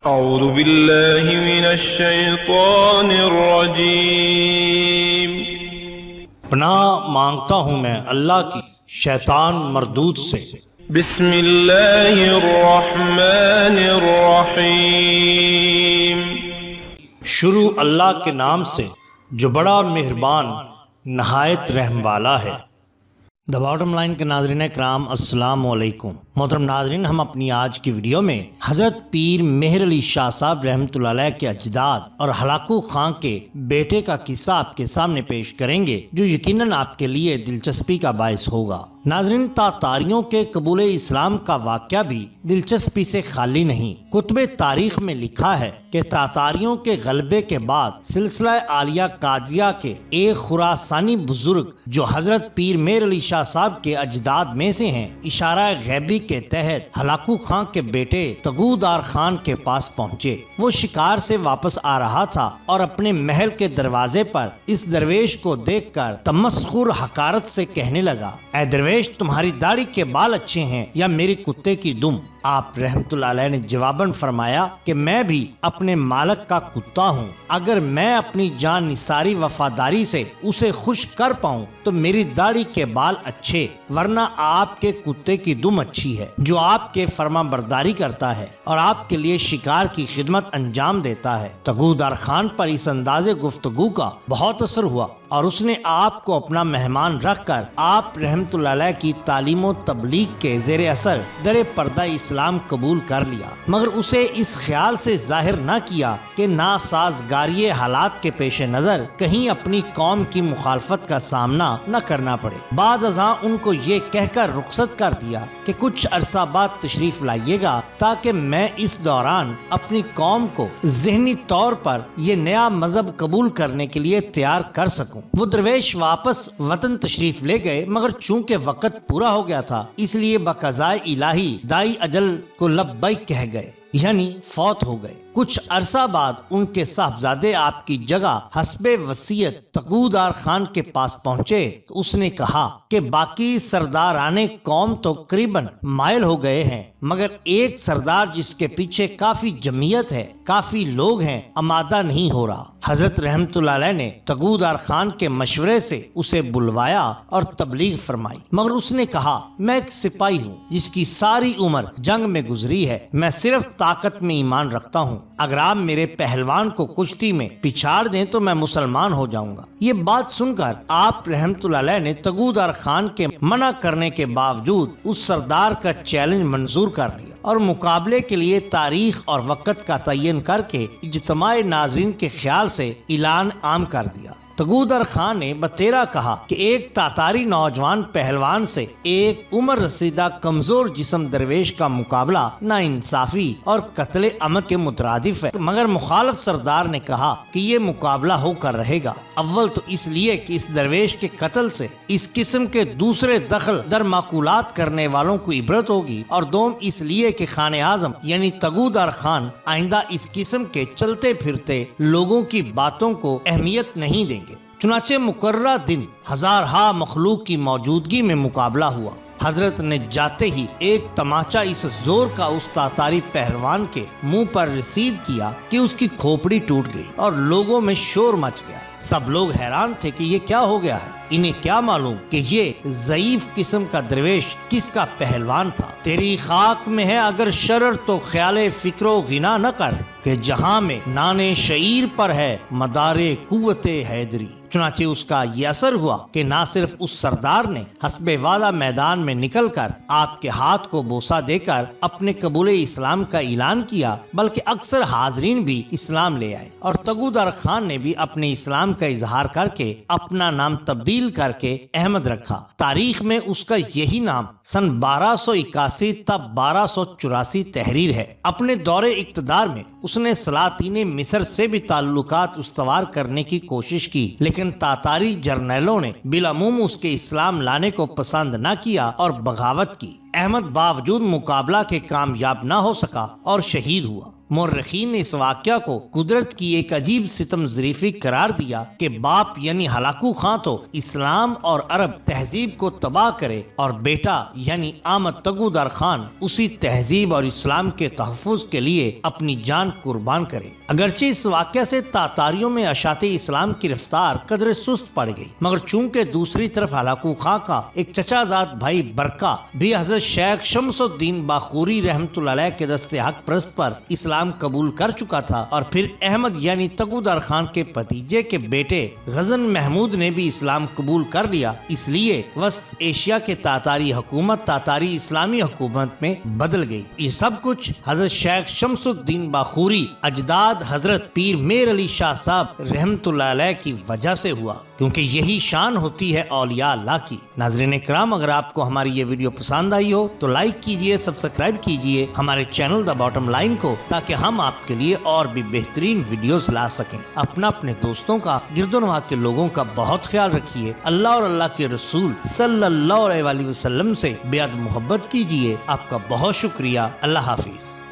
اعوذ باللہ من الشیطان الرجیم۔ پناہ مانگتا ہوں میں اللہ کی شیطان مردود سے۔ بسم اللہ الرحمن الرحیم۔ شروع اللہ کے نام سے جو بڑا مہربان نہایت رحم والا ہے۔ دا باٹم لائن کے ناظرین کرام السلام علیکم۔ محترم ناظرین، ہم اپنی آج کی ویڈیو میں حضرت پیر مہر علی شاہ صاحب رحمۃ اللہ علیہ کے اجداد اور ہلاکو خان کے بیٹے کا قصہ آپ کے سامنے پیش کریں گے، جو یقیناً آپ کے لیے دلچسپی کا باعث ہوگا۔ ناظرین، تاتاریوں کے قبول اسلام کا واقعہ بھی دلچسپی سے خالی نہیں۔ کتب تاریخ میں لکھا ہے کہ تاتاریوں کے غلبے کے بعد سلسلہ عالیہ قادریہ کے ایک خراسانی بزرگ جو حضرت پیر مہر علی شاہ صاحب کے اجداد میں سے ہیں، اشارہ غیبی کے تحت ہلاکو خان کے بیٹے تگودار خان کے پاس پہنچے۔ وہ شکار سے واپس آ رہا تھا اور اپنے محل کے دروازے پر اس درویش کو دیکھ کر تمسخر حقارت سے کہنے لگا، اے درویش، تمہاری داڑھی کے بال اچھے ہیں یا میری کتے کی دم؟ آپ رحمت اللہ علیہ نے جواباً فرمایا کہ میں بھی اپنے مالک کا کتا ہوں، اگر میں اپنی جان نثاری وفاداری سے اسے خوش کر پاؤں تو میری داڑھی کے بال اچھے، ورنہ آپ کے کتے کی دم اچھی ہے جو آپ کے فرما برداری کرتا ہے اور آپ کے لیے شکار کی خدمت انجام دیتا ہے۔ تگودار خان پر اس انداز گفتگو کا بہت اثر ہوا اور اس نے آپ کو اپنا مہمان رکھ کر آپ رحمت اللہ علیہ کی تعلیم و تبلیغ کے زیر اثر در پردہ اسلام قبول کر لیا، مگر اسے اس خیال سے ظاہر نہ کیا کہ ناسازگاری حالات کے پیش نظر کہیں اپنی قوم کی مخالفت کا سامنا نہ کرنا پڑے۔ بعد ازاں ان کو یہ کہہ کر رخصت کر دیا کہ کچھ عرصہ بعد تشریف لائیے گا تاکہ میں اس دوران اپنی قوم کو ذہنی طور پر یہ نیا مذہب قبول کرنے کے لیے تیار کر سکوں۔ وہ درویش واپس وطن تشریف لے گئے، مگر چونکہ وقت پورا ہو گیا تھا اس لیے بقضائے الہی دائی اجل کو لبیک کہہ گئے، یعنی فوت ہو گئے۔ کچھ عرصہ بعد ان کے صاحبزادے آپ کی جگہ حسب وصیت تگودار خان کے پاس پہنچے تو اس نے کہا کہ باقی سرداران قوم تو قریباً مائل ہو گئے ہیں، مگر ایک سردار جس کے پیچھے کافی جمعیت ہے، کافی لوگ ہیں، آمادہ نہیں ہو رہا۔ حضرت رحمت اللہ علیہ نے تگودار خان کے مشورے سے اسے بلوایا اور تبلیغ فرمائی، مگر اس نے کہا، میں ایک سپاہی ہوں جس کی ساری عمر جنگ میں گزری ہے، میں صرف طاقت میں ایمان رکھتا ہوں، اگر آپ میرے پہلوان کو کشتی میں پچھاڑ دیں تو میں مسلمان ہو جاؤں گا۔ یہ بات سن کر آپ رحمت اللہ علیہ نے تگودار خان کے منع کرنے کے باوجود اس سردار کا چیلنج منظور کر لیا اور مقابلے کے لیے تاریخ اور وقت کا تعین کر کے اجتماع ناظرین کے خیال سے اعلان عام کر دیا۔ تگودار خان نے بتیرا کہا کہ ایک تاتاری نوجوان پہلوان سے ایک عمر رسیدہ کمزور جسم درویش کا مقابلہ نا انصافی اور قتل عمد کے مترادف ہے، مگر مخالف سردار نے کہا کہ یہ مقابلہ ہو کر رہے گا، اول تو اس لیے کہ اس درویش کے قتل سے اس قسم کے دوسرے دخل در معقولات کرنے والوں کو عبرت ہوگی، اور دوم اس لیے کہ خان اعظم یعنی تگودار خان آئندہ اس قسم کے چلتے پھرتے لوگوں کی باتوں کو اہمیت نہیں دیں گے۔ چنانچہ مقررہ دن ہزارہا مخلوق کی موجودگی میں مقابلہ ہوا۔ حضرت نے جاتے ہی ایک تماچا اس زور کا اس تاتاری پہلوان کے منہ پر رسید کیا کہ اس کی کھوپڑی ٹوٹ گئی اور لوگوں میں شور مچ گیا۔ سب لوگ حیران تھے کہ یہ کیا ہو گیا ہے، انہیں کیا معلوم کہ یہ ضعیف قسم کا درویش کس کا پہلوان تھا۔ تیری خاک میں ہے اگر شرر تو خیال فکر و غنا نہ کر، کہ جہاں میں نانے شعیر پر ہے مدار قوت حیدری۔ چنانچہ اس کا یہ اثر ہوا کہ نہ صرف اس سردار نے حسب وعدہ میدان میں نکل کر آپ کے ہاتھ کو بوسہ دے کر اپنے قبول اسلام کا اعلان کیا، بلکہ اکثر حاضرین بھی اسلام لے آئے، اور تگودار خان نے بھی اپنے اسلام کا اظہار کر کے اپنا نام تبدیل کر کے احمد رکھا۔ تاریخ میں اس کا یہی نام سن 1281 تا 1284 تحریر ہے۔ اپنے دور اقتدار میں اس نے سلاطین مصر سے بھی تعلقات استوار کرنے کی کوشش کی، لیکن تاتاری جرنیلوں نے بالعموم اس کے اسلام لانے کو پسند نہ کیا اور بغاوت کی۔ احمد باوجود مقابلہ کے کامیاب نہ ہو سکا اور شہید ہوا۔ مورخین نے اس واقعہ کو قدرت کی ایک عجیب ستم ظریفی قرار دیا کہ باپ یعنی ہلاکو خان تو اسلام اور عرب تہذیب کو تباہ کرے اور بیٹا یعنی احمد تگودار خان اسی تہذیب اور اسلام کے تحفظ کے لیے اپنی جان قربان کرے۔ اگرچہ اس واقعہ سے تاتاریوں میں اشاعت اسلام کی رفتار قدر سست پڑ گئی، مگر چونکہ دوسری طرف ہلاکو خان کا ایک چچا زاد بھائی برکا بھی حضرت شیخ شمس الدین باخوری رحمت اللہ علیہ کے دست حق پرست پر اسلام قبول کر چکا تھا، اور پھر احمد یعنی تگودار خان کے بھتیجے کے بیٹے غزن محمود نے بھی اسلام قبول کر لیا۔ اس لیے وسط ایشیا کے تاتاری حکومت تاتاری اسلامی حکومت میں بدل گئی۔ یہ سب کچھ حضرت شیخ شمس الدین باخوری اجداد حضرت پیر میر علی شاہ صاحب رحمت اللہ علیہ کی وجہ سے ہوا، کیونکہ یہی شان ہوتی ہے اولیاء اللہ کی۔ ناظرین کرام، اگر آپ کو ہماری یہ ویڈیو پسند آئی ہو تو لائک کیجئے، سبسکرائب کیجئے ہمارے چینل دا باٹم لائن کو، تاکہ ہم آپ کے لیے اور بھی بہترین ویڈیوز لا سکیں۔ اپنے دوستوں کا، گرد و نواح کے لوگوں کا بہت خیال رکھیے۔ اللہ اور اللہ کے رسول صلی اللہ علیہ وسلم سے بے حد محبت کیجئے۔ آپ کا بہت شکریہ۔ اللہ حافظ۔